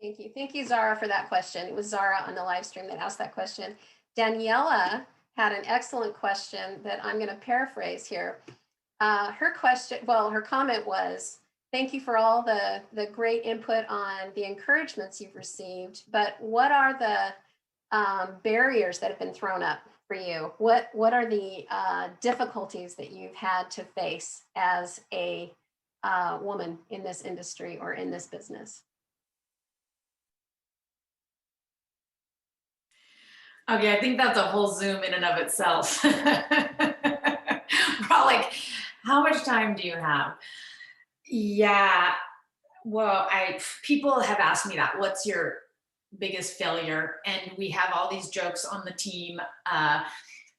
Thank you. Thank you, Zara, for that question. It was Zara on the live stream that asked that question. Daniela had an excellent question that I'm going to paraphrase here. Her comment was, thank you for all the great input on the encouragements you've received, but what are the barriers that have been thrown up for you? What are the difficulties that you've had to face as a woman in this industry or in this business? Okay, I think that's a whole Zoom in and of itself. We're all like, how much time do you have? Yeah, well, people have asked me that. What's your biggest failure? And we have all these jokes on the team.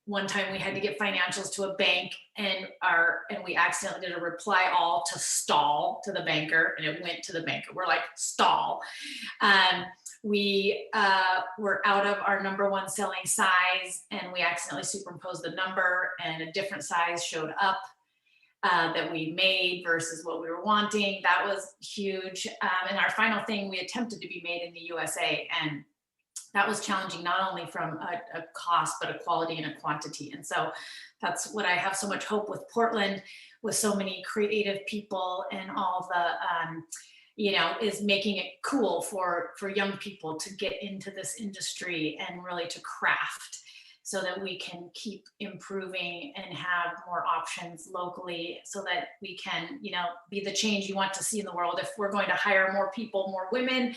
One time we had to get financials to a bank, and we accidentally did a reply all to stall to the banker, and it went to the banker. We're like, stall. We were out of our #1 selling size, and we accidentally superimposed the number, and a different size showed up that we made versus what we were wanting. That was huge. And our final thing, we attempted to be made in the USA, and that was challenging, not only from a cost, but a quality and a quantity. And so that's what I have so much hope with Portland, with so many creative people and all the, is making it cool for young people to get into this industry and really to craft, so that we can keep improving and have more options locally, so that we can, be the change you want to see in the world. If we're going to hire more people, more women,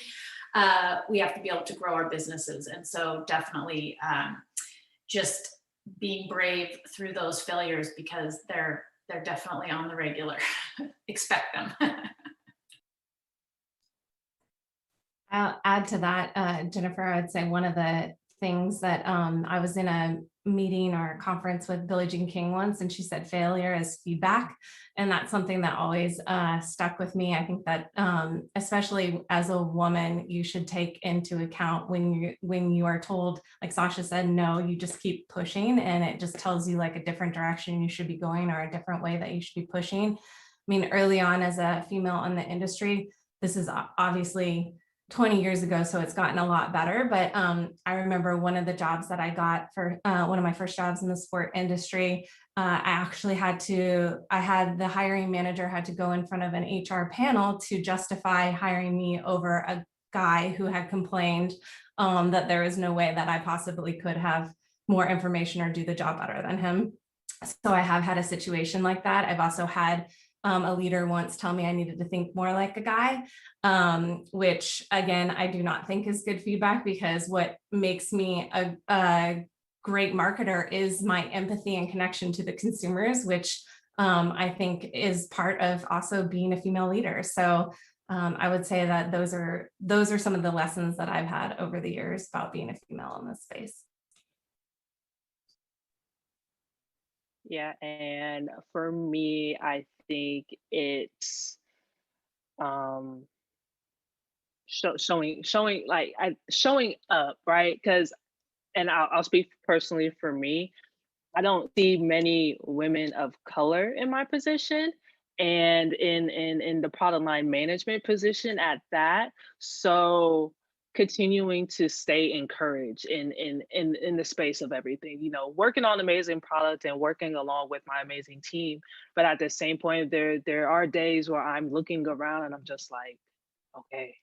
we have to be able to grow our businesses. And so definitely just being brave through those failures, because they're definitely on the regular. Expect them. I'll add to that, Jennifer. I'd say one of the things that I was in a meeting or a conference with Billie Jean King once, and she said failure is feedback. And that's something that always stuck with me. I think that especially as a woman, you should take into account when you are told, like Sasha said, no, you just keep pushing, and it just tells you like a different direction you should be going, or a different way that you should be pushing. I mean, early on as a female in the industry, this is obviously 20 years ago, so it's gotten a lot better. But I remember one of the jobs that I got for one of my first jobs in the sport industry, I had the hiring manager had to go in front of an HR panel to justify hiring me over a guy who had complained that there was no way that I possibly could have more information or do the job better than him. So I have had a situation like that. I've also had a leader once tell me I needed to think more like a guy, which again, I do not think is good feedback, because what makes me a great marketer is my empathy and connection to the consumers, which I think is part of also being a female leader. So I would say that those are some of the lessons that I've had over the years about being a female in this space. Yeah, and for me, I think it's showing up, right? Because, and I'll speak personally for me, I don't see many women of color in my position, and in the product line management position at that. So continuing to stay encouraged in the space of everything, you know, working on amazing product and working along with my amazing team. But at the same point, there are days where I'm looking around and I'm just like, okay,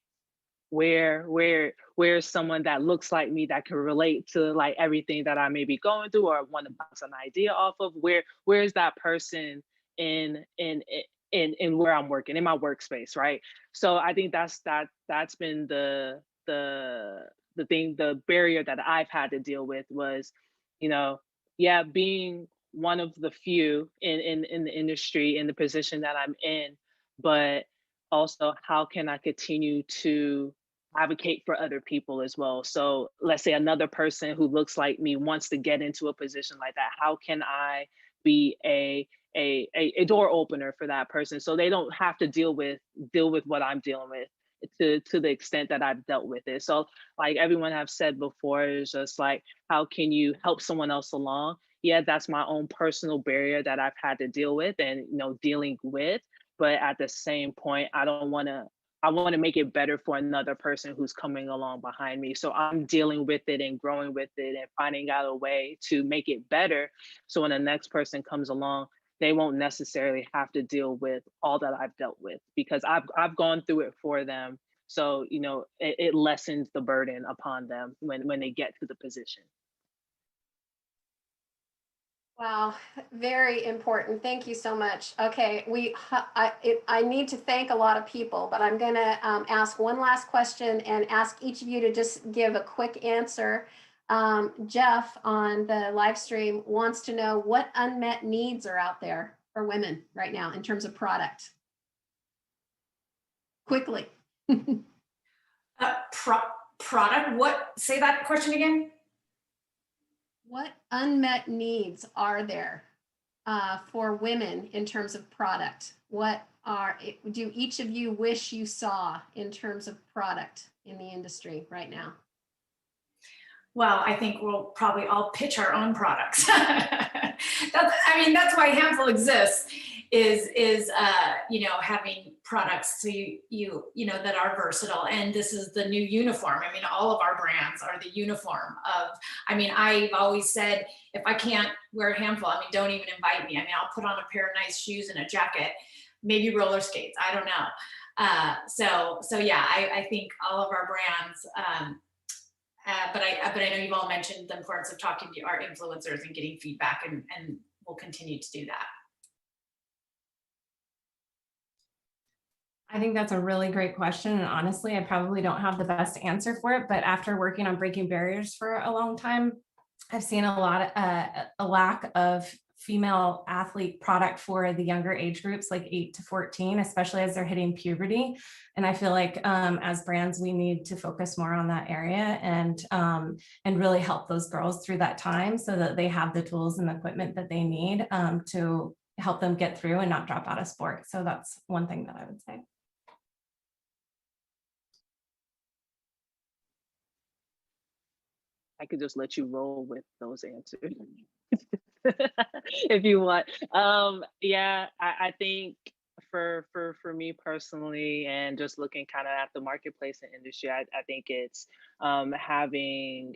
where's someone that looks like me that can relate to like everything that I may be going through or want to bounce an idea off of? Where's that person in where I'm working, in my workspace, right? So I think that's been the thing, the barrier that I've had to deal with was, you know, yeah, being one of the few in the industry, in the position that I'm in, but also how can I continue to advocate for other people as well? So let's say another person who looks like me wants to get into a position like that. How can I be a door opener for that person so they don't have to deal with what I'm dealing with to the extent that I've dealt with it? So like everyone have said before, it's just like, how can you help someone else along? Yeah, that's my own personal barrier that I've had to deal with and, you know, dealing with. But at the same point, I want to make it better for another person who's coming along behind me. So I'm dealing with it and growing with it and finding out a way to make it better. So when the next person comes along, they won't necessarily have to deal with all that I've dealt with, because I've gone through it for them. So, you know, it lessens the burden upon them when they get to the position. Wow, very important. Thank you so much. Okay, I need to thank a lot of people, but I'm going to ask one last question and ask each of you to just give a quick answer. Jeff on the live stream wants to know what unmet needs are out there for women right now in terms of product. Quickly. Product, what? Say that question again. What unmet needs are there for women in terms of product? What do each of you wish you saw in terms of product in the industry right now? Well, I think we'll probably all pitch our own products. That's why Handful exists, is you know, having products so you know that are versatile. And this is the new uniform. I mean, all of our brands are the uniform of, I mean, I've always said, if I can't wear a Handful, I mean, don't even invite me. I mean, I'll put on a pair of nice shoes and a jacket, maybe roller skates, I don't know. So yeah, I think all of our brands, but I know you've all mentioned the importance of talking to our influencers and getting feedback, and we'll continue to do that. I think that's a really great question. And honestly, I probably don't have the best answer for it, but after working on breaking barriers for a long time, I've seen a lack of female athlete product for the younger age groups, like 8 to 14, especially as they're hitting puberty. And I feel like as brands, we need to focus more on that area and really help those girls through that time so that they have the tools and equipment that they need to help them get through and not drop out of sport. So that's one thing that I would say. I could just let you roll with those answers if you want. Yeah, I think for me personally, and just looking kind of at the marketplace and industry, I think it's having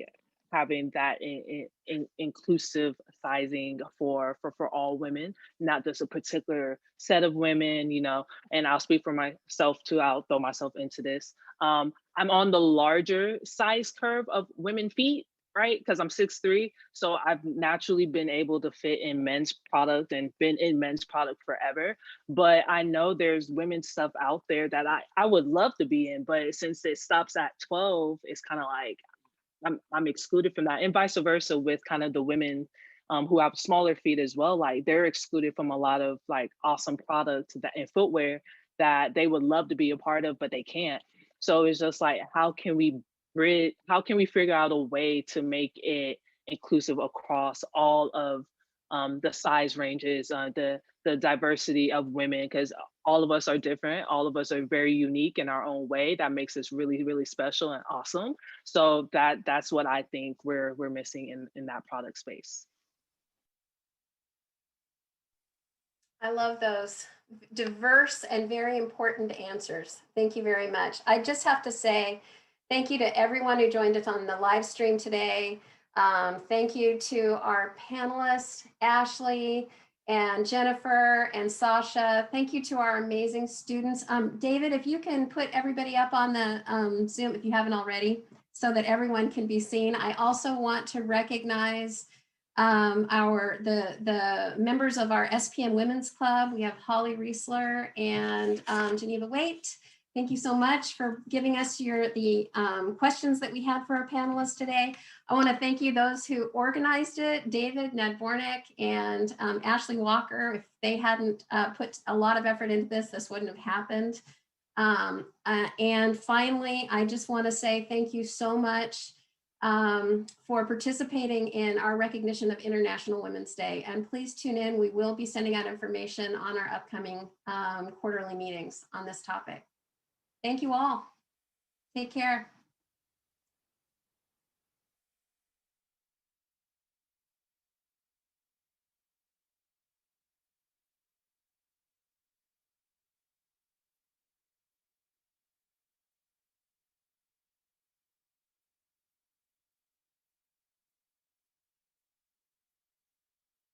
that inclusive sizing for all women, not just a particular set of women, you know. And I'll speak for myself too. I'll throw myself into this. I'm on the larger size curve of women feet. right? Because I'm 6'3", so I've naturally been able to fit in men's product and been in men's product forever. But I know there's women's stuff out there that I would love to be in, but since it stops at 12, it's kind of like I'm excluded from that, and vice versa with kind of the women who have smaller feet as well. Like they're excluded from a lot of like awesome products that in footwear that they would love to be a part of, but they can't. So it's just like, how can we figure out a way to make it inclusive across all of the size ranges, the diversity of women, because all of us are different. All of us are very unique in our own way. That makes us really, really special and awesome. So that's what I think we're missing in that product space. I love those diverse and very important answers. Thank you very much. I just have to say thank you to everyone who joined us on the live stream today. Thank you to our panelists, Ashley and Jennifer and Sasha. Thank you to our amazing students. David, if you can put everybody up on the Zoom, if you haven't already, so that everyone can be seen. I also want to recognize the members of our SPM Women's Club. We have Holly Riesler and Geneva Waite. Thank you so much for giving us the questions that we had for our panelists today. I want to thank you, those who organized it, David Nadbornik and Ashley Walker. If they hadn't put a lot of effort into this, this wouldn't have happened. And finally, I just want to say thank you so much for participating in our recognition of International Women's Day. And please tune in. We will be sending out information on our upcoming quarterly meetings on this topic. Thank you all. Take care.